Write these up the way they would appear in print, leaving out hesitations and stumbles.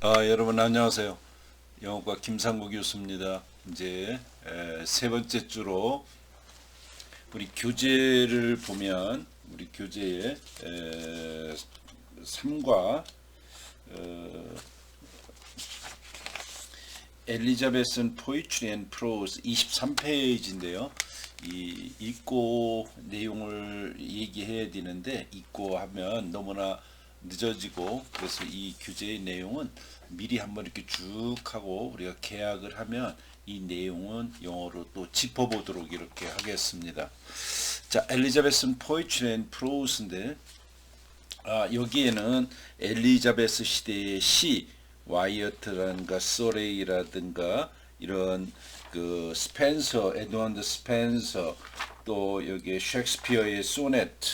여러분 안녕하세요. 영어과 김상구 교수입니다. 이제 세 번째 주로 우리 교재를 보면 우리 교재에 3과 엘리자베슨 포이트리 앤 프로즈 23페이지인데요. 이 읽고 내용을 얘기해야 되는데 읽고 하면 너무나 늦어지고, 그래서 이 교재의 내용은 미리 한번 이렇게 쭉 하고 우리가 계약을 하면 이 내용은 영어로 또 짚어보도록 이렇게 하겠습니다. 자, 엘리자베슨 포이트리 앤 프로즈인데 여기에는 엘리자베스 시대의 시, 와이어트라든가 소레이라든가 이런 그 스펜서, 에드먼드 스펜서, 또 여기 셰익스피어의 소네트,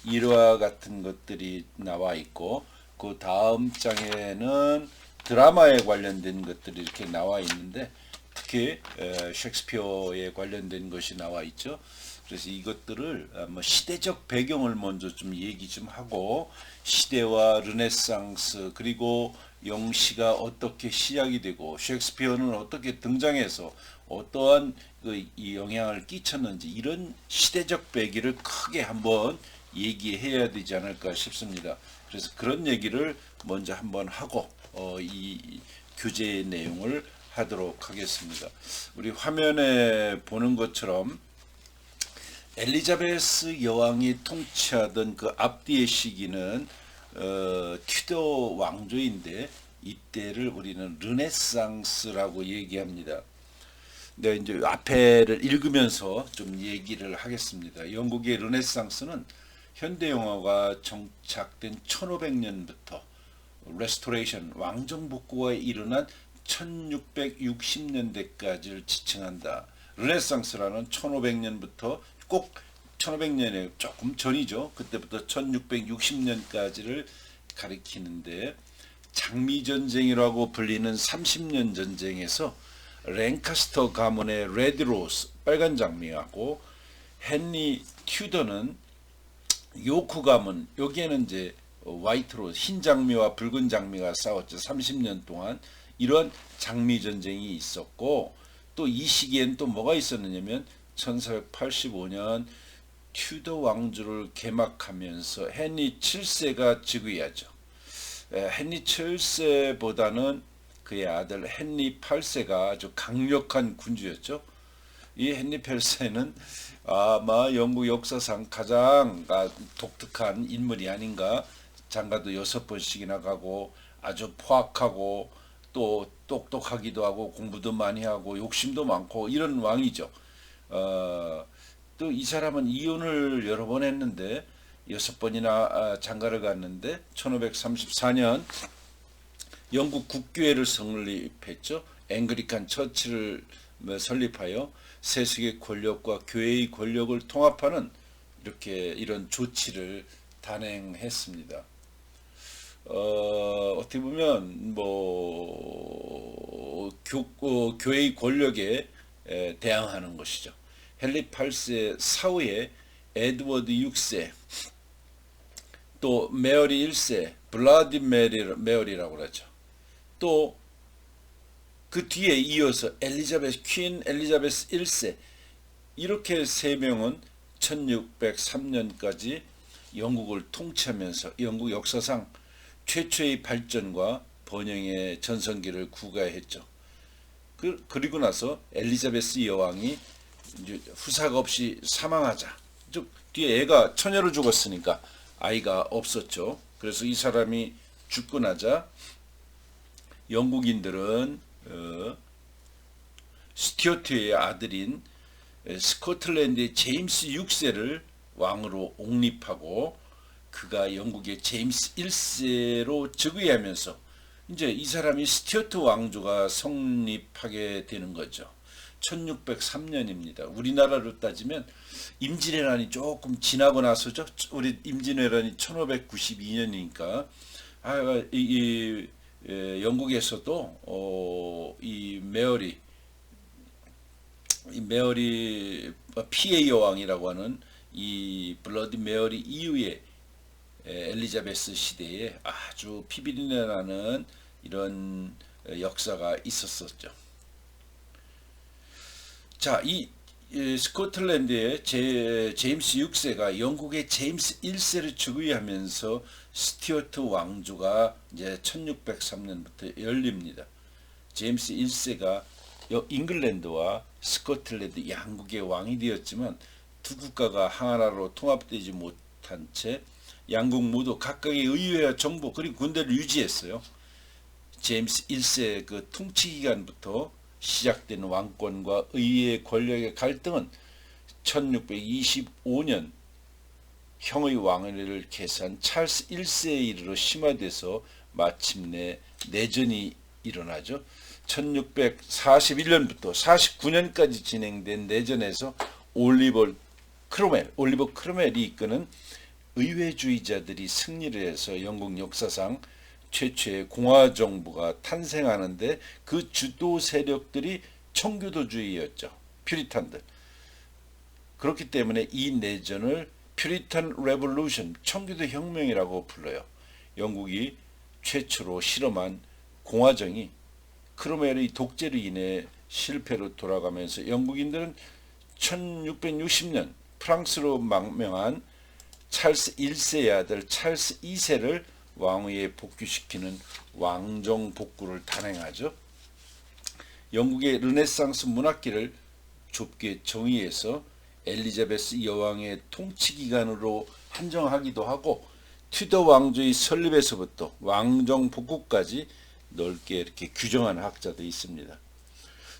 일화 같은 것들이 나와 있고, 그 다음 장에는 드라마에 관련된 것들이 이렇게 나와 있는데, 특히 셰익스피어에 관련된 것이 나와 있죠. 그래서 이것들을 시대적 배경을 먼저 좀 얘기 좀 하고, 시대와 르네상스, 그리고 영시가 어떻게 시작이 되고 셰익스피어는 어떻게 등장해서 어떠한 이 영향을 끼쳤는지, 이런 시대적 배기를 크게 한번 얘기해야 되지 않을까 싶습니다. 그래서 그런 얘기를 먼저 한번 하고 이 교재의 내용을 하도록 하겠습니다. 우리 화면에 보는 것처럼 엘리자베스 여왕이 통치하던 그 앞뒤의 시기는 튜더 왕조인데, 이때를 우리는 르네상스라고 얘기합니다. 네, 이제 앞에를 읽으면서 좀 얘기를 하겠습니다. 영국의 르네상스는 현대 영화가 정착된 1500년부터 레스토레이션, 왕정 복구가 일어난 1660년대까지를 지칭한다. 르네상스라는 1500년부터 꼭 1500년에 조금 전이죠. 그때부터 1660년까지를 가리키는데, 장미전쟁이라고 불리는 30년 전쟁에서 랭카스터 가문의 레드로스, 빨간 장미하고 헨리 튜더는 요크 가문, 여기에는 이제 화이트로스, 흰 장미와 붉은 장미가 싸웠죠. 30년 동안 이런 장미 전쟁이 있었고, 또 이 시기엔 또 뭐가 있었느냐면 1485년 튜더 왕조를 개막하면서 헨리 7세가 즉위하죠. 헨리 7세보다는 그의 아들 헨리 8세가 아주 강력한 군주였죠. 이 헨리 8세는 아마 영국 역사상 가장 독특한 인물이 아닌가. 장가도 6번씩이나 가고 아주 포악하고 또 똑똑하기도 하고 공부도 많이 하고 욕심도 많고 이런 왕이죠. 또 이 사람은 이혼을 여러 번 했는데 6번이나 장가를 갔는데 1534년 영국 국교회를 설립했죠. 앵글리칸 처치를 설립하여 세속의 권력과 교회의 권력을 통합하는 이런 조치를 단행했습니다. 어떻게 보면 교회의 권력에 대항하는 것이죠. 헨리 8세 사후에 에드워드 6세, 또 메어리 1세, 블라디 메어리라고 그러죠. 또 그 뒤에 이어서 퀸 엘리자베스 1세, 이렇게 세 명은 1603년까지 영국을 통치하면서 영국 역사상 최초의 발전과 번영의 전성기를 구가했죠. 그리고 나서 엘리자베스 여왕이 이제 후사가 없이 사망하자, 즉 뒤에 애가 처녀로 죽었으니까 아이가 없었죠. 그래서 이 사람이 죽고 나자 영국인들은 스튜어트의 아들인 스코틀랜드의 제임스 6세를 왕으로 옹립하고, 그가 영국의 제임스 1세로 즉위하면서 이제 이 사람이 스튜어트 왕조가 성립하게 되는 거죠. 1603년입니다. 우리나라로 따지면 임진왜란이 조금 지나고 나서죠. 우리 임진왜란이 1592년이니까 영국에서도 이 메어리 피해 여왕이라고 하는 이 블러디 메어리 이후에 엘리자베스 시대에 아주 피비린내 나는 이런 역사가 있었었죠. 자, 이 스코틀랜드의 제임스 6세가 영국의 제임스 1세를 즉위하면서 스튜어트 왕조가 이제 1603년부터 열립니다. 제임스 1세가 잉글랜드와 스코틀랜드 양국의 왕이 되었지만 두 국가가 하나로 통합되지 못한 채 양국 모두 각각의 의회와 정부 그리고 군대를 유지했어요. 제임스 1세 그 통치 기간부터 시작된 왕권과 의회의 권력의 갈등은 1625년 형의 왕위를 계산 찰스 1세에 이르러 심화돼서 마침내 내전이 일어나죠. 1641년부터 49년까지 진행된 내전에서 올리버 크로멜이 이끄는 의회주의자들이 승리를 해서 영국 역사상 최초의 공화정부가 탄생하는데 그 주도 세력들이 청교도주의였죠. 퓨리탄들. 그렇기 때문에 이 내전을 퓨리탄 레볼루션, 청교도 혁명이라고 불러요. 영국이 최초로 실험한 공화정이 크로멜의 독재로 인해 실패로 돌아가면서 영국인들은 1660년 프랑스로 망명한 찰스 1세의 아들 찰스 2세를 왕위에 복귀시키는 왕정 복구를 단행하죠. 영국의 르네상스 문학기를 좁게 정의해서 엘리자베스 여왕의 통치 기간으로 한정하기도 하고 튜더 왕조의 설립에서부터 왕정 복구까지 넓게 이렇게 규정한 학자도 있습니다.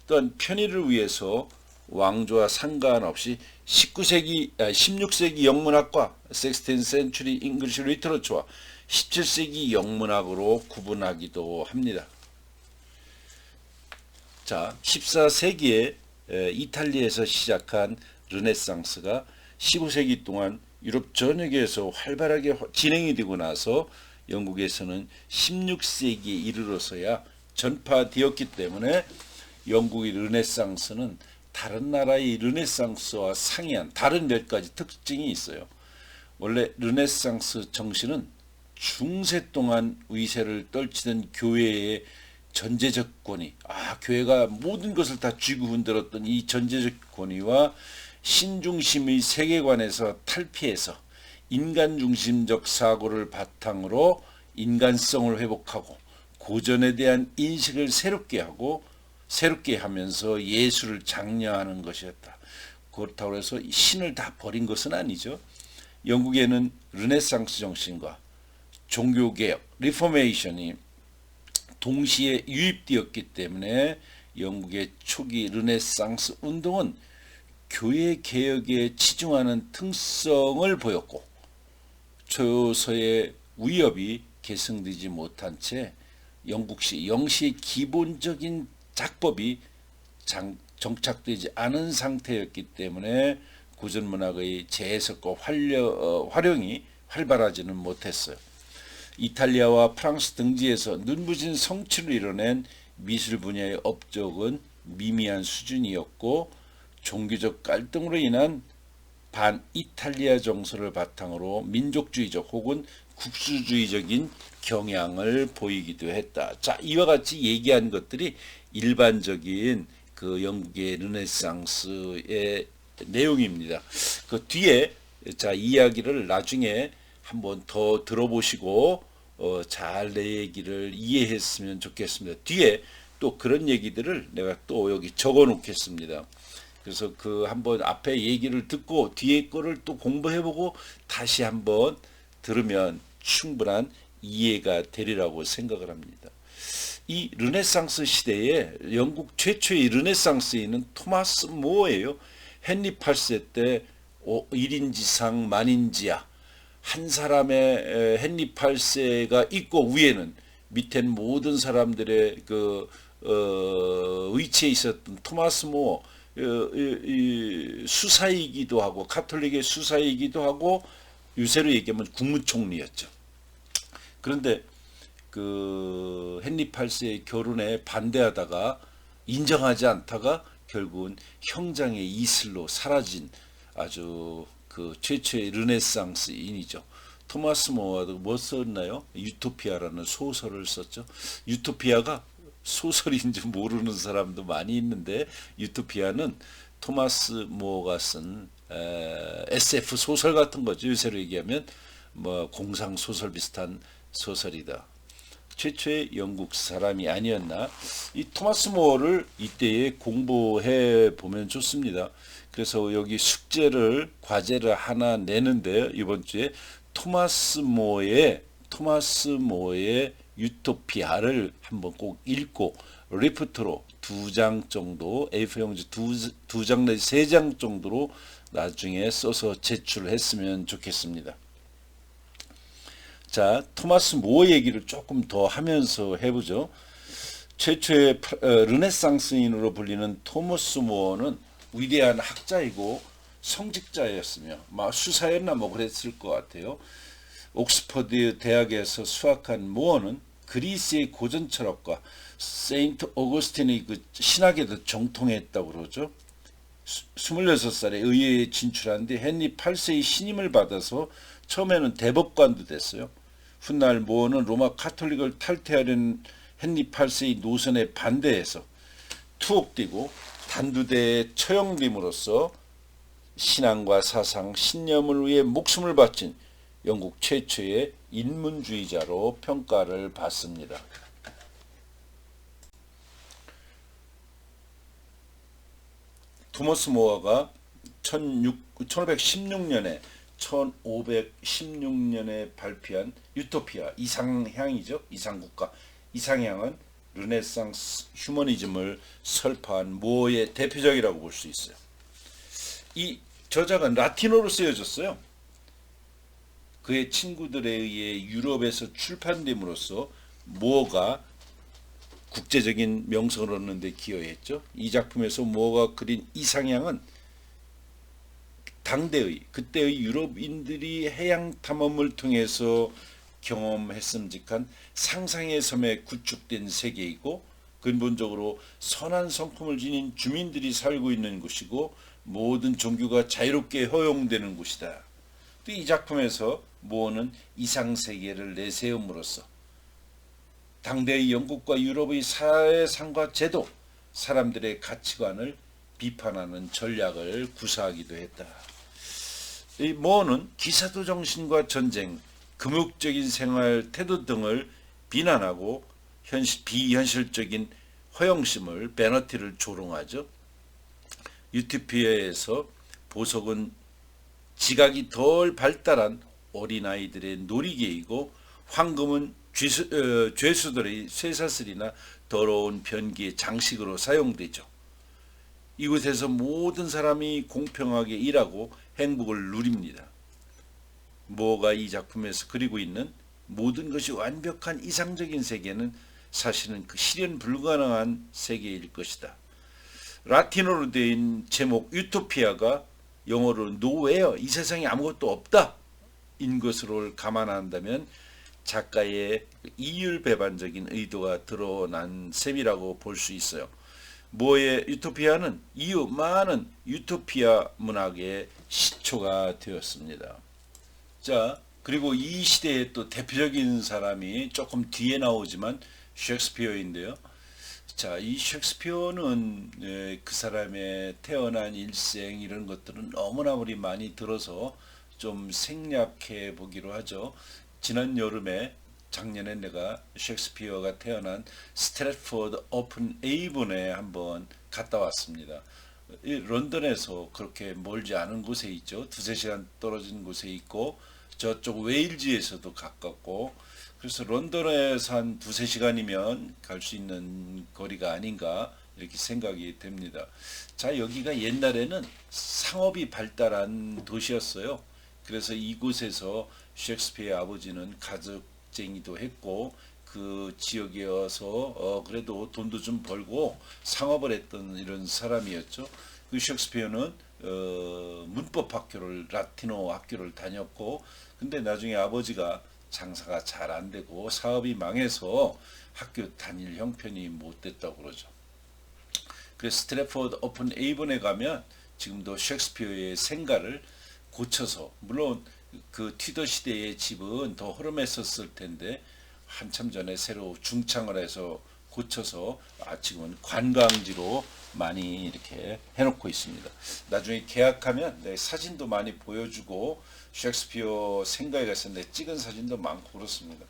또한 편의를 위해서 왕조와 상관없이 16세기 영문학과 16th century English Literature와 17세기 영문학으로 구분하기도 합니다. 자, 14세기에 이탈리아에서 시작한 르네상스가 15세기 동안 유럽 전역에서 활발하게 진행이 되고 나서 영국에서는 16세기에 이르러서야 전파되었기 때문에 영국의 르네상스는 다른 나라의 르네상스와 상이한 다른 몇 가지 특징이 있어요. 원래 르네상스 정신은 중세 동안 위세를 떨치던 교회의 전제적 권위, 교회가 모든 것을 다 쥐고 흔들었던 이 전제적 권위와 신중심의 세계관에서 탈피해서 인간중심적 사고를 바탕으로 인간성을 회복하고 고전에 대한 인식을 새롭게 하면서 예술을 장려하는 것이었다. 그렇다고 해서 신을 다 버린 것은 아니죠. 영국에는 르네상스 정신과 종교개혁, 리포메이션이 동시에 유입되었기 때문에 영국의 초기 르네상스 운동은 교회 개혁에 치중하는 특성을 보였고 초서의 위협이 계승되지 못한 채 영시의 기본적인 작법이 정착되지 않은 상태였기 때문에 고전문학의 재해석과 활용이 활발하지는 못했어요. 이탈리아와 프랑스 등지에서 눈부신 성취를 이뤄낸 미술 분야의 업적은 미미한 수준이었고 종교적 갈등으로 인한 반이탈리아 정서를 바탕으로 민족주의적 혹은 국수주의적인 경향을 보이기도 했다. 자, 이와 같이 얘기한 것들이 일반적인 그 영국의 르네상스의 내용입니다. 그 뒤에 자 이야기를 나중에 한번 더 들어보시고 잘 내 얘기를 이해했으면 좋겠습니다. 뒤에 또 그런 얘기들을 내가 또 여기 적어 놓겠습니다. 그래서 그 한번 앞에 얘기를 듣고 뒤에 거를 또 공부해보고 다시 한번 들으면 충분한 이해가 되리라고 생각을 합니다. 이 르네상스 시대에 영국 최초의 르네상스인은 토마스 모어예요. 헨리 8세 때 1인지상 만인지야 한 사람의 헨리 8세가 있고 위에는 밑엔 모든 사람들의 그 위치에 있었던 토마스 모어 수사이기도 하고 가톨릭의 수사이기도 하고 유세로 얘기하면 국무총리였죠. 그런데 그 헨리 8세의 결혼에 반대하다가 인정하지 않다가 결국은 형장의 이슬로 사라진 아주 그 최초의 르네상스인이죠. 토마스 모어가 뭐 썼나요? 유토피아라는 소설을 썼죠. 유토피아가 소설인지 모르는 사람도 많이 있는데 유토피아는 토마스 모어가 쓴 SF 소설 같은 거죠. 요새로 얘기하면 뭐 공상 소설 비슷한 소설이다. 최초의 영국 사람이 아니었나. 이 토마스 모어를 이때에 공부해 보면 좋습니다. 그래서 여기 숙제를 과제를 하나 내는데 이번 주에 토마스 모어의 유토피아를 한번 꼭 읽고 리프트로 2장 정도 A4용지 2장 내지 3장 정도로 나중에 써서 제출했으면 좋겠습니다. 자, 토마스 모어 얘기를 조금 더 하면서 해보죠. 최초의 르네상스인으로 불리는 토마스 모어는 위대한 학자이고 성직자였으며 수사였나 뭐 그랬을 것 같아요. 옥스퍼드 대학에서 수학한 모어는 그리스의 고전 철학과 세인트 오거스틴의 그 신학에도 정통했다고 그러죠. 26살에 의회에 진출한 뒤 헨리 8세의 신임을 받아서 처음에는 대법관도 됐어요. 훗날 모어는 로마 카톨릭을 탈퇴하려는 헨리 8세의 노선에 반대해서 투옥되고 단두대에 처형됨으로써 신앙과 사상, 신념을 위해 목숨을 바친 영국 최초의 인문주의자로 평가를 받습니다. 토마스 모어가 1516년에 발표한 유토피아, 이상향이죠. 이상국가. 이상향은 르네상스 휴머니즘을 설파한 모어의 대표작이라고 볼 수 있어요. 이 저작은 라틴어로 쓰여졌어요. 그의 친구들에 의해 유럽에서 출판됨으로써 모어가 국제적인 명성을 얻는 데 기여했죠. 이 작품에서 모어가 그린 이상향은 그때의 유럽인들이 해양 탐험을 통해서 경험했음직한 상상의 섬에 구축된 세계이고 근본적으로 선한 성품을 지닌 주민들이 살고 있는 곳이고 모든 종교가 자유롭게 허용되는 곳이다. 또 이 작품에서 모어는 이상세계를 내세움으로써 당대의 영국과 유럽의 사회상과 제도, 사람들의 가치관을 비판하는 전략을 구사하기도 했다. 이 모어는 기사도 정신과 전쟁, 금욕적인 생활 태도 등을 비난하고 비현실적인 허영심을 베너티를 조롱하죠. 유토피아에서 보석은 지각이 덜 발달한 어린아이들의 놀이개이고 황금은 죄수들의 쇠사슬이나 더러운 변기의 장식으로 사용되죠. 이곳에서 모든 사람이 공평하게 일하고 행복을 누립니다. 모어가 이 작품에서 그리고 있는 모든 것이 완벽한 이상적인 세계는 사실은 그 실현 불가능한 세계일 것이다. 라틴어로 된 제목 유토피아가 영어로 nowhere, 이 세상에 아무것도 없다 인 것으로 감안한다면 작가의 이율배반적인 의도가 드러난 셈이라고 볼 수 있어요. 모어의 유토피아는 이후 많은 유토피아 문학의 시초가 되었습니다. 자, 그리고 이 시대의 또 대표적인 사람이 조금 뒤에 나오지만 셰익스피어인데요. 자, 이 셰익스피어는 그 사람의 태어난 일생 이런 것들은 너무나 우리 많이 들어서 좀 생략해 보기로 하죠. 지난 여름에 작년에 내가 셰익스피어가 태어난 스트래포드 오픈 에이번에 한번 갔다 왔습니다. 이 런던에서 그렇게 멀지 않은 곳에 있죠. 2-3시간 떨어진 곳에 있고 저쪽 웨일즈에서도 가깝고 그래서 런던에서 한 2-3시간이면 갈 수 있는 거리가 아닌가 이렇게 생각이 됩니다. 자, 여기가 옛날에는 상업이 발달한 도시였어요. 그래서 이곳에서 셰익스피어의 아버지는 가족쟁이도 했고 그 지역에 와서 그래도 돈도 좀 벌고 상업을 했던 이런 사람이었죠. 그 셰익스피어는 문법 학교를 라틴어 학교를 다녔고 근데 나중에 아버지가 장사가 잘 안 되고 사업이 망해서 학교 다닐 형편이 못 됐다고 그러죠. 그래서 스트래포드 오픈 에이번에 가면 지금도 셰익스피어의 생가를 고쳐서 물론 그 튜더 시대의 집은 더 허름했었을 텐데 한참 전에 새로 중창을 해서 고쳐서 지금은 관광지로 많이 이렇게 해놓고 있습니다. 나중에 계약하면 내 사진도 많이 보여주고 셰익스피어 생가에 가서 내 찍은 사진도 많고 그렇습니다.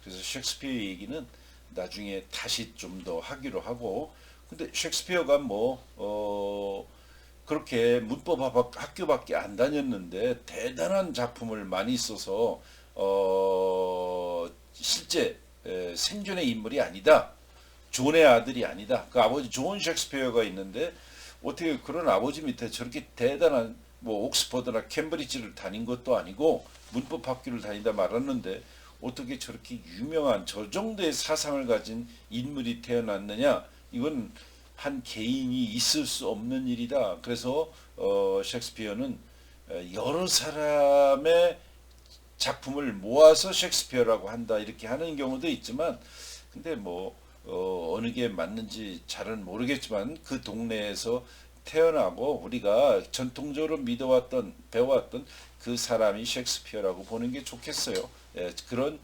그래서 셰익스피어 얘기는 나중에 다시 좀 더 하기로 하고, 근데 셰익스피어가 그렇게 문법 학교밖에 안 다녔는데 대단한 작품을 많이 써서 실제 생존의 인물이 아니다. 존의 아들이 아니다. 그 아버지 존 셰익스피어가 있는데 어떻게 그런 아버지 밑에 저렇게 대단한 옥스퍼드나 캠브리지를 다닌 것도 아니고 문법 학교를 다니다 말았는데 어떻게 저렇게 유명한 저 정도의 사상을 가진 인물이 태어났느냐? 이건 한 개인이 있을 수 없는 일이다. 그래서 셰익스피어는 여러 사람의 작품을 모아서 셰익스피어라고 한다 이렇게 하는 경우도 있지만, 근데 어느 게 맞는지 잘은 모르겠지만 그 동네에서 태어나고 우리가 전통적으로 믿어왔던 배워왔던 그 사람이 셰익스피어라고 보는 게 좋겠어요. 그런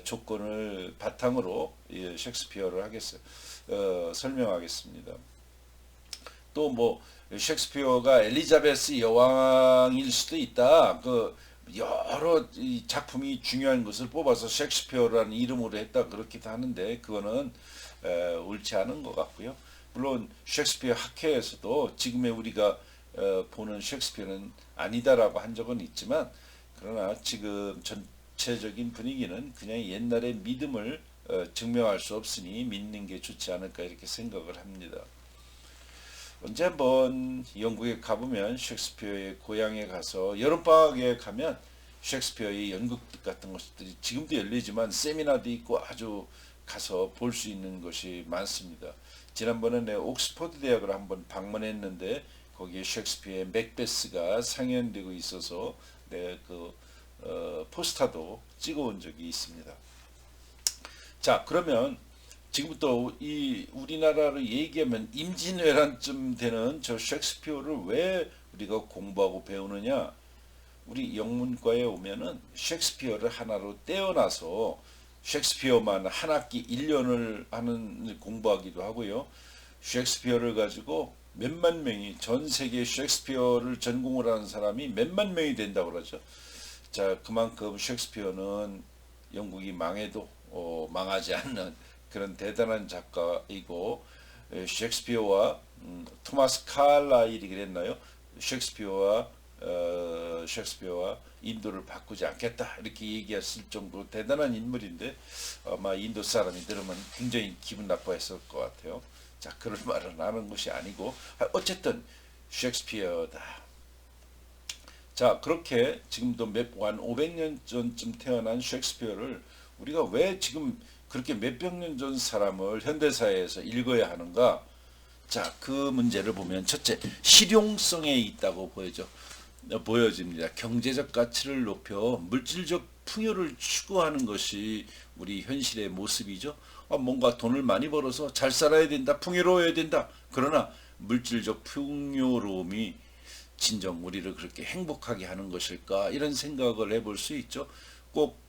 조건을 바탕으로 셰익스피어를 하겠어요. 설명하겠습니다. 또 셰익스피어가 엘리자베스 여왕일 수도 있다. 그 여러 작품이 중요한 것을 뽑아서 셰익스피어라는 이름으로 했다 그렇기도 하는데 그거는 옳지 않은 것 같고요. 물론 셰익스피어 학회에서도 지금의 우리가 보는 셰익스피어는 아니다라고 한 적은 있지만, 그러나 지금 전체적인 분위기는 그냥 옛날의 믿음을 증명할 수 없으니 믿는 게 좋지 않을까 이렇게 생각을 합니다. 언제 한번 영국에 가보면 셰익스피어의 고향에 가서 여름방학에 가면 셰익스피어의 연극 같은 것들이 지금도 열리지만 세미나도 있고 아주 가서 볼 수 있는 것이 많습니다. 지난번에 내 옥스퍼드 대학을 한번 방문했는데 거기에 셰익스피어의 맥베스가 상연되고 있어서 내 포스터도 찍어온 적이 있습니다. 자, 그러면 지금부터 이 우리나라를 얘기하면 임진왜란쯤 되는 저 셰익스피어를 왜 우리가 공부하고 배우느냐? 우리 영문과에 오면은 셰익스피어를 하나로 떼어놔서 셰익스피어만 한 학기 1년을 하는 공부하기도 하고요. 셰익스피어를 가지고 몇만 명이 전 세계 셰익스피어를 전공을 하는 사람이 몇만 명이 된다고 그러죠. 자, 그만큼 셰익스피어는 영국이 망해도 망하지 않는 그런 대단한 작가이고, 셰익스피어와 토마스 칼라일이 그랬나요? 셰익스피어와 인도를 바꾸지 않겠다 이렇게 얘기했을 정도로 대단한 인물인데 아마 인도 사람이 들으면 굉장히 기분 나빠했을 것 같아요. 자, 그런 말은 하는 것이 아니고 어쨌든 셰익스피어다. 자, 그렇게 지금도 한 500년 전쯤 태어난 셰익스피어를 우리가 왜 지금 그렇게 몇백 년 전 사람을 현대사회에서 읽어야 하는가? 자, 그 문제를 보면 첫째, 실용성에 있다고 보여집니다. 경제적 가치를 높여 물질적 풍요를 추구하는 것이 우리 현실의 모습이죠. 뭔가 돈을 많이 벌어서 잘 살아야 된다, 풍요로워야 된다. 그러나 물질적 풍요로움이 진정 우리를 그렇게 행복하게 하는 것일까? 이런 생각을 해볼 수 있죠. 꼭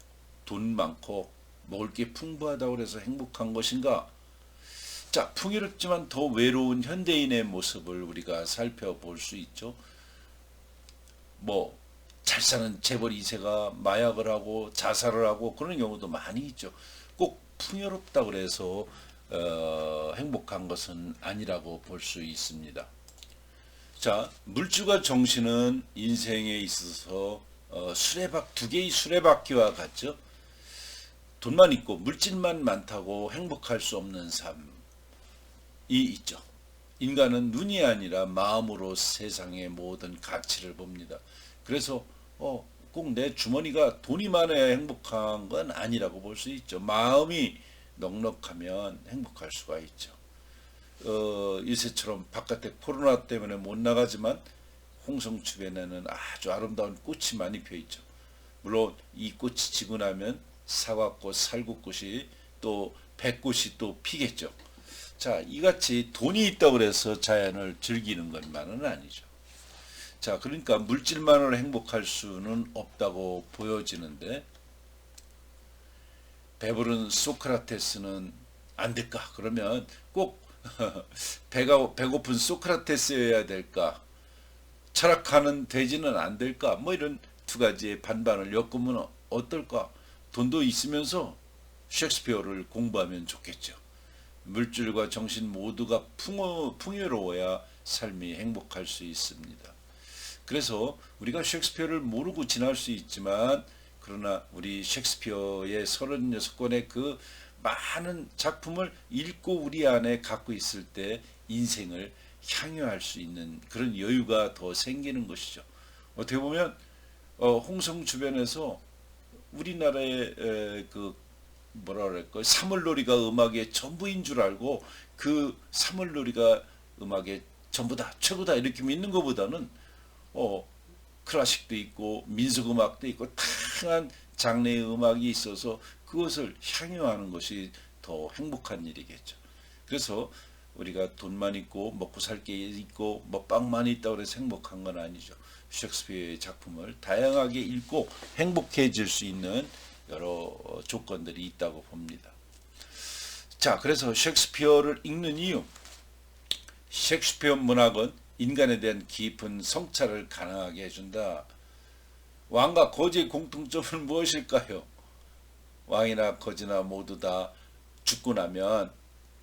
돈 많고 먹을 게 풍부하다고 해서 행복한 것인가? 자, 풍요롭지만 더 외로운 현대인의 모습을 우리가 살펴볼 수 있죠. 잘 사는 재벌 2세가 마약을 하고 자살을 하고 그런 경우도 많이 있죠. 꼭 풍요롭다고 그래서 행복한 것은 아니라고 볼 수 있습니다. 자, 물질과 정신은 인생에 있어서 두 개의 수레바퀴와 같죠. 돈만 있고 물질만 많다고 행복할 수 없는 삶이 있죠. 인간은 눈이 아니라 마음으로 세상의 모든 가치를 봅니다. 그래서 꼭 내 주머니가 돈이 많아야 행복한 건 아니라고 볼 수 있죠. 마음이 넉넉하면 행복할 수가 있죠. 요새처럼 바깥에 코로나 때문에 못 나가지만 홍성 주변에는 아주 아름다운 꽃이 많이 펴 있죠. 물론 이 꽃이 지고 나면 사과꽃, 살구꽃이 또 백꽃이 또 피겠죠. 자, 이같이 돈이 있다고 해서 자연을 즐기는 것만은 아니죠. 자, 그러니까 물질만으로 행복할 수는 없다고 보여지는데, 배부른 소크라테스는 안 될까? 그러면 꼭 배고픈 소크라테스여야 될까? 철학하는 돼지는 안 될까? 뭐 이런 두 가지의 반반을 엮으면 어떨까? 돈도 있으면서 셰익스피어를 공부하면 좋겠죠. 물질과 정신 모두가 풍요로워야 삶이 행복할 수 있습니다. 그래서 우리가 셰익스피어를 모르고 지날 수 있지만, 그러나 우리 셰익스피어의 36권의 그 많은 작품을 읽고 우리 안에 갖고 있을 때 인생을 향유할 수 있는 그런 여유가 더 생기는 것이죠. 어떻게 보면 홍성 주변에서 우리나라의 그 뭐라 그럴까, 사물놀이가 음악의 전부인 줄 알고 그 사물놀이가 음악의 전부다, 최고다 이렇게 믿는 것보다는 클래식도 있고 민속음악도 있고 다양한 장르의 음악이 있어서 그것을 향유하는 것이 더 행복한 일이겠죠. 그래서 우리가 돈만 있고 먹고 살 게 있고 뭐 빵만 있다고 해서 행복한 건 아니죠. 셰익스피어의 작품을 다양하게 읽고 행복해질 수 있는 여러 조건들이 있다고 봅니다. 자, 그래서 셰익스피어를 읽는 이유, 셰익스피어 문학은 인간에 대한 깊은 성찰을 가능하게 해준다. 왕과 거지의 공통점은 무엇일까요? 왕이나 거지나 모두 다 죽고 나면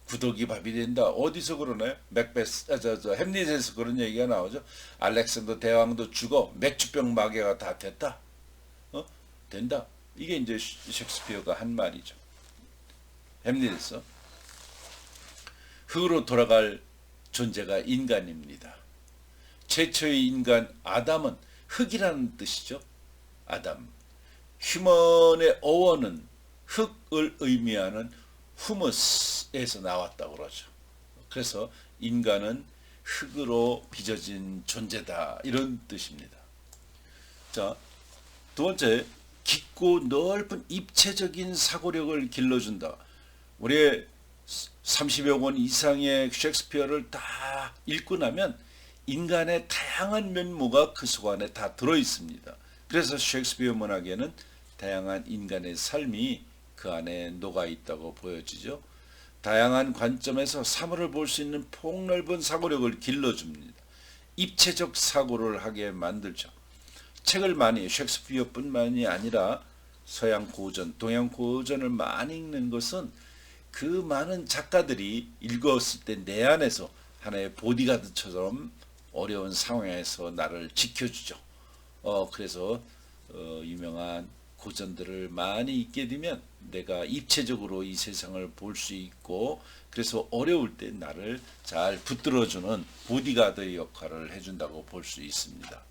구더기 밥이 된다. 어디서 그러나요? 햄릿에서 그런 얘기가 나오죠. 알렉산더 대왕도 죽어 맥주병 마개가 다 됐다. 된다. 이게 이제 셰익스피어가 한 말이죠. 햄릿에서 흙으로 돌아갈 존재가 인간입니다. 최초의 인간 아담은 흙이라는 뜻이죠. 아담. 휴먼의 어원은 흙을 의미하는 후무스에서 나왔다고 그러죠. 그래서 인간은 흙으로 빚어진 존재다, 이런 뜻입니다. 자, 두 번째, 깊고 넓은 입체적인 사고력을 길러준다. 우리의 30여 권 이상의 셰익스피어를 다 읽고 나면 인간의 다양한 면모가 그 속 안에 다 들어 있습니다. 그래서 셰익스피어 문학에는 다양한 인간의 삶이 그 안에 녹아 있다고 보여지죠. 다양한 관점에서 사물을 볼 수 있는 폭넓은 사고력을 길러줍니다. 입체적 사고를 하게 만들죠. 책을 많이, 셰익스피어뿐만이 아니라 서양 고전, 동양 고전을 많이 읽는 것은 그 많은 작가들이 읽었을 때 내 안에서 하나의 보디가드처럼 어려운 상황에서 나를 지켜주죠. 그래서 유명한 고전들을 많이 읽게 되면 내가 입체적으로 이 세상을 볼 수 있고, 그래서 어려울 때 나를 잘 붙들어주는 보디가드의 역할을 해준다고 볼 수 있습니다.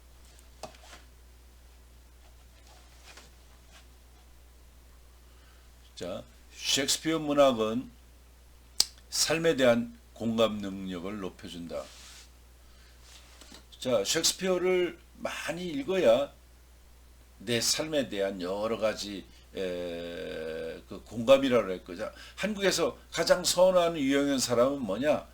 자, 셰익스피어 문학은 삶에 대한 공감 능력을 높여준다. 자, 셰익스피어를 많이 읽어야 내 삶에 대한 여러 가지 그 공감이라고 할거죠. 한국에서 가장 선호하는 유형의 사람은 뭐냐?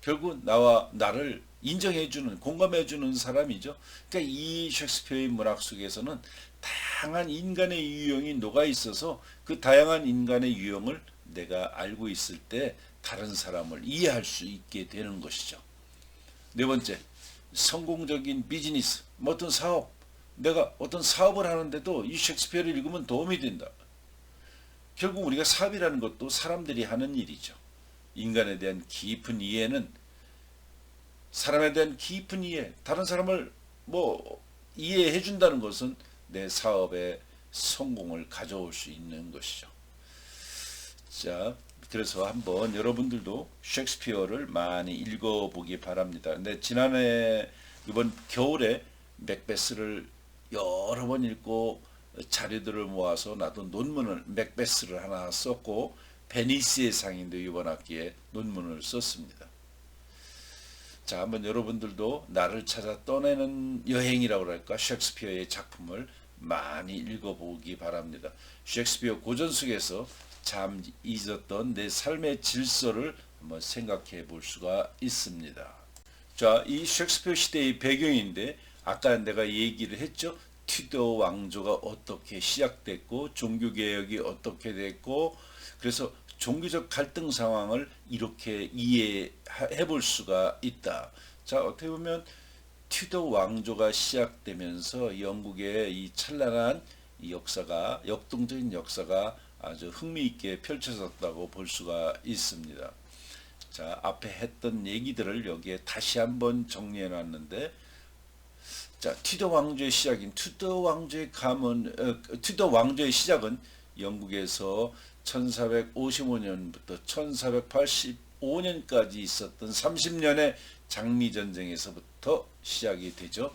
결국 나를 인정해주는, 공감해주는 사람이죠. 그러니까 이 셰익스피어의 문학 속에서는 다양한 인간의 유형이 녹아 있어서 그 다양한 인간의 유형을 내가 알고 있을 때 다른 사람을 이해할 수 있게 되는 것이죠. 네 번째, 성공적인 비즈니스, 어떤 사업, 내가 어떤 사업을 하는데도 이 셰익스피어를 읽으면 도움이 된다. 결국 우리가 사업이라는 것도 사람들이 하는 일이죠. 인간에 대한 깊은 이해는, 사람에 대한 깊은 이해, 다른 사람을 이해해 준다는 것은 내 사업의 성공을 가져올 수 있는 것이죠. 자, 그래서 한번 여러분들도 셰익스피어를 많이 읽어보기 바랍니다. 근데 이번 겨울에 맥베스를 여러 번 읽고 자료들을 모아서 나도 맥베스를 하나 썼고, 베니스의 상인도 이번 학기에 논문을 썼습니다. 자, 한번 여러분들도 나를 찾아 떠내는 여행이라고 할까, 셰익스피어의 작품을 많이 읽어보기 바랍니다. 셰익스피어 고전 속에서 참 잊었던 내 삶의 질서를 한번 생각해 볼 수가 있습니다. 자, 이 셰익스피어 시대의 배경인데 아까 내가 얘기를 했죠. 튜더 왕조가 어떻게 시작됐고 종교개혁이 어떻게 됐고 그래서 종교적 갈등 상황을 이렇게 이해해 볼 수가 있다. 자, 어떻게 보면 튜더 왕조가 시작되면서 영국의 이 찬란한 이 역사가 역동적인 역사가 아주 흥미있게 펼쳐졌다고 볼 수가 있습니다. 자, 앞에 했던 얘기들을 여기에 다시 한번 정리해 놨는데 자, 튜더 왕조의 시작인 튜더 왕조의 시작은 영국에서 1455년부터 1485년까지 있었던 30년의 장미 전쟁에서부터 시작이 되죠.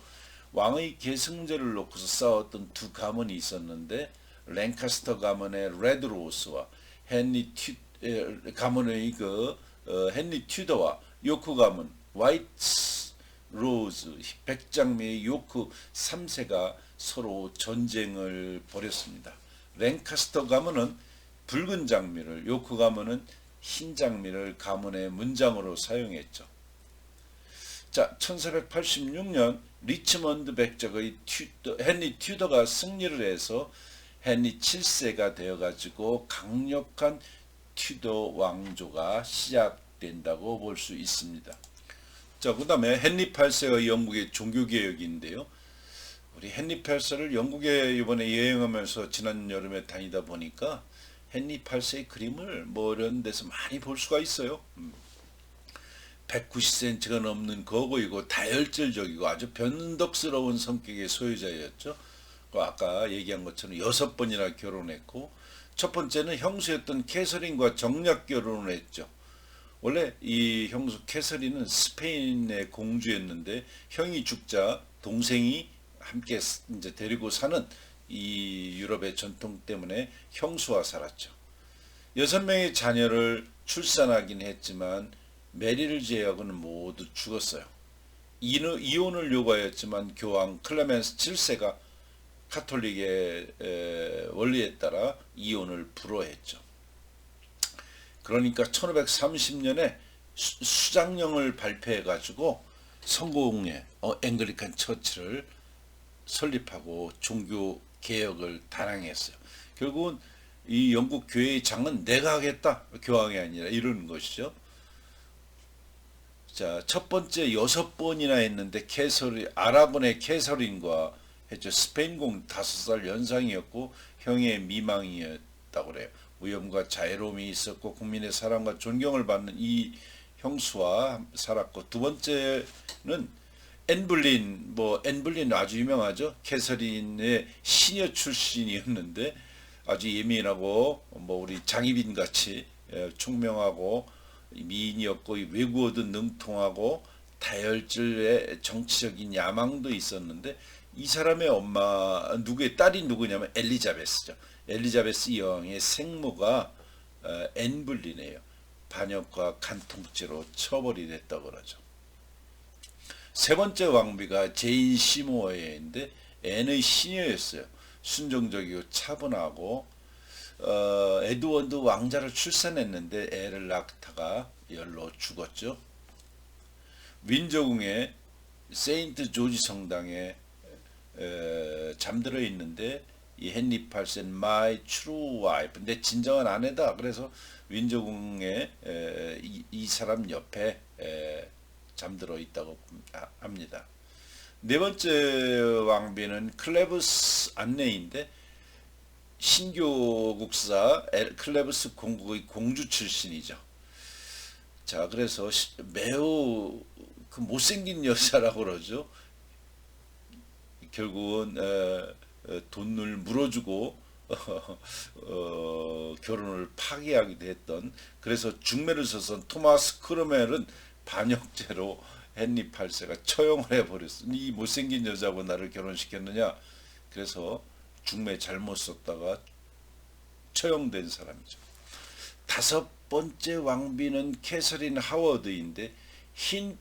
왕의 계승제를 놓고서 싸웠던 두 가문이 있었는데 랭카스터 가문의 레드로스와 가문의 헨리 튜더와 요크 가문 화이트 로즈 백장미의 요크 3세가 서로 전쟁을 벌였습니다. 랭카스터 가문은 붉은 장미를, 요크 가문은 흰 장미를 가문의 문장으로 사용했죠. 자, 1486년 리치먼드 백작의 헨리 튜더가 승리를 해서 헨리 7세가 되어가지고 강력한 튜더 왕조가 시작된다고 볼 수 있습니다. 자, 그 다음에 헨리 8세의 영국의 종교개혁인데요. 우리 헨리 8세를 영국에 이번에 여행하면서 지난 여름에 다니다 보니까 헨리 8세의 그림을 뭐 이런 데서 많이 볼 수가 있어요. 190cm가 넘는 거고이고 다혈질적이고 아주 변덕스러운 성격의 소유자였죠. 아까 얘기한 것처럼 6번이나 결혼했고 첫 번째는 형수였던 캐서린과 정략 결혼을 했죠. 원래 이 형수 캐서린은 스페인의 공주였는데 형이 죽자 동생이 함께 이제 데리고 사는 이 유럽의 전통 때문에 형수와 살았죠. 6명의 자녀를 출산하긴 했지만 메리를 제외하고는 모두 죽었어요. 이혼을 요구하였지만 교황 클레멘스 7세가 카톨릭의 원리에 따라 이혼을 불허했죠. 그러니까 1530년에 수장령을 발표해 가지고 성공의 앵글리칸 처치를 설립하고 종교 개혁을 단행했어요. 결국은 이 영국 교회의 장은 내가 하겠다, 교황이 아니라 이러는 것이죠. 자, 첫 번째 6번이나 했는데 아라곤의 캐서린과 했죠. 스페인공 5살 연상이었고 형의 미망이었다고 그래요. 위엄과 자애로움이 있었고 국민의 사랑과 존경을 받는 이 형수와 살았고, 두 번째는 앤블린 아주 유명하죠. 캐서린의 시녀 출신이었는데 아주 예민하고 우리 장희빈 같이 총명하고 미인이었고 외국어도 능통하고 다혈질의 정치적인 야망도 있었는데, 이 사람의 엄마 누구의 딸이 누구냐면 엘리자베스죠. 엘리자베스 여왕의 생모가 앤블린이에요. 반역과 간통죄로 처벌이 됐다고 그러죠. 세 번째 왕비가 제인 시모어인데 앤의 시녀였어요. 순종적이고 차분하고 에드워드 왕자를 출산했는데 애를 낳다가 열로 죽었죠. 윈저궁의 세인트 조지 성당에 잠들어 있는데 이 헨리 8세 my true wife, 내 진정한 아내다. 그래서 윈저궁에 이 사람 옆에 잠들어 있다고 합니다. 네 번째 왕비는 클레브스 안네인데 신교국사 클레브스 공국의 공주 출신이죠. 자, 그래서 매우 못생긴 여자라고 그러죠. 결국은 돈을 물어주고 결혼을 파기하기도 했던, 그래서 중매를 서선 토마스 크로멜은 반역죄로 헨리 8세가 처형을 해버렸어. 이 못생긴 여자하고 나를 결혼시켰느냐. 그래서 중매 잘못 썼다가 처형된 사람이죠. 다섯 번째 왕비는 캐서린 하워드인데 흰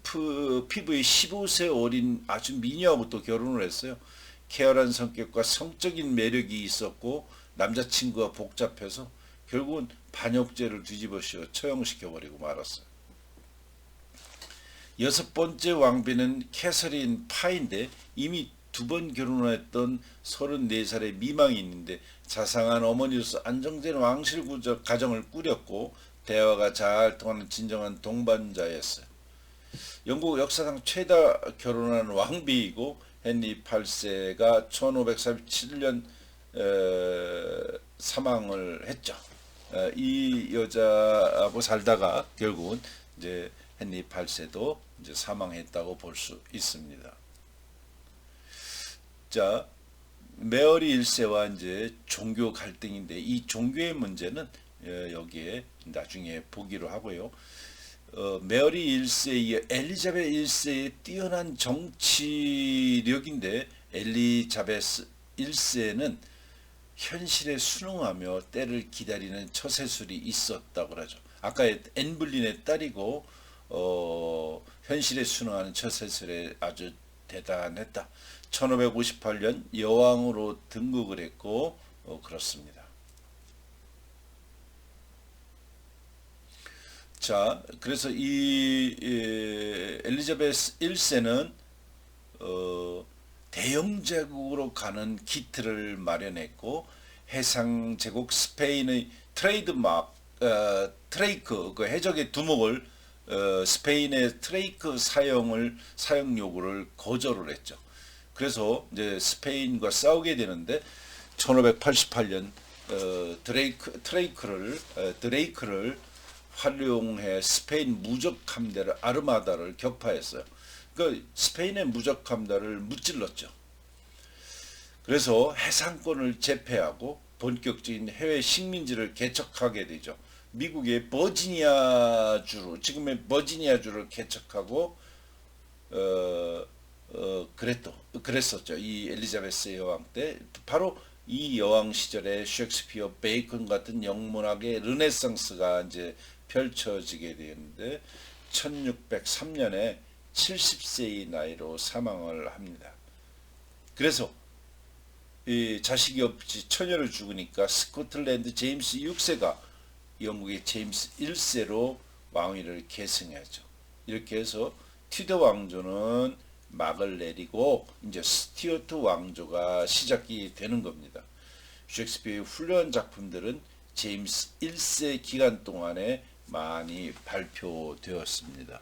피부의 15세 어린 아주 미녀하고 또 결혼을 했어요. 쾌활한 성격과 성적인 매력이 있었고 남자친구가 복잡해서 결국은 반역죄를 뒤집어 씌워 처형시켜버리고 말았어요. 여섯 번째 왕비는 캐서린 파인데 이미 두 번 결혼했던 34살의 미망이 있는데 자상한 어머니로서 안정된 왕실 구조 가정을 꾸렸고 대화가 잘 통하는 진정한 동반자였어요. 영국 역사상 최다 결혼한 왕비이고 헨리 8세가 1547년 사망을 했죠. 이 여자하고 살다가 결국은 이제 헨리 8세도 이제 사망했다고 볼 수 있습니다. 자, 메어리 1세와 이제 종교 갈등인데 이 종교의 문제는 여기에 나중에 보기로 하고요. 메어리 1세에 이어 엘리자베스 1세의 뛰어난 정치력인데 엘리자베스 1세는 현실에 순응하며 때를 기다리는 처세술이 있었다고 그러죠. 아까 앤블린의 딸이고 현실에 순응하는 처세술에 아주 대단했다. 1558년 여왕으로 등극을 했고 그렇습니다. 자, 그래서 이 엘리자베스 1세는 대영 제국으로 가는 기틀을 마련했고 해상 제국 스페인의 트레이드마크 트레이크 그 해적의 두목을 스페인의 트레이크 사용 요구를 거절을 했죠. 그래서 이제 스페인과 싸우게 되는데 1588년 드레이크를 활용해 스페인 무적 함대를 아르마다를 격파했어요. 그러니까 스페인의 무적 함대를 무찔렀죠. 그래서 해상권을 제패하고 본격적인 해외 식민지를 개척하게 되죠. 미국의 버지니아주로 지금의 버지니아주를 개척하고 그랬었죠. 이 엘리자베스 여왕 때 바로 이 여왕 시절에 셰익스피어, 베이컨 같은 영문학의 르네상스가 이제 펼쳐지게 되는데 1603년에 70세의 나이로 사망을 합니다. 그래서 이 자식이 없이 처녀를 죽으니까 스코틀랜드 제임스 6세가 영국의 제임스 1세로 왕위를 계승하죠. 이렇게 해서 튜더 왕조는 막을 내리고 이제 스튜어트 왕조가 시작이 되는 겁니다. 셰익스피어의 훌륭한 작품들은 제임스 1세 기간 동안에 많이 발표되었습니다.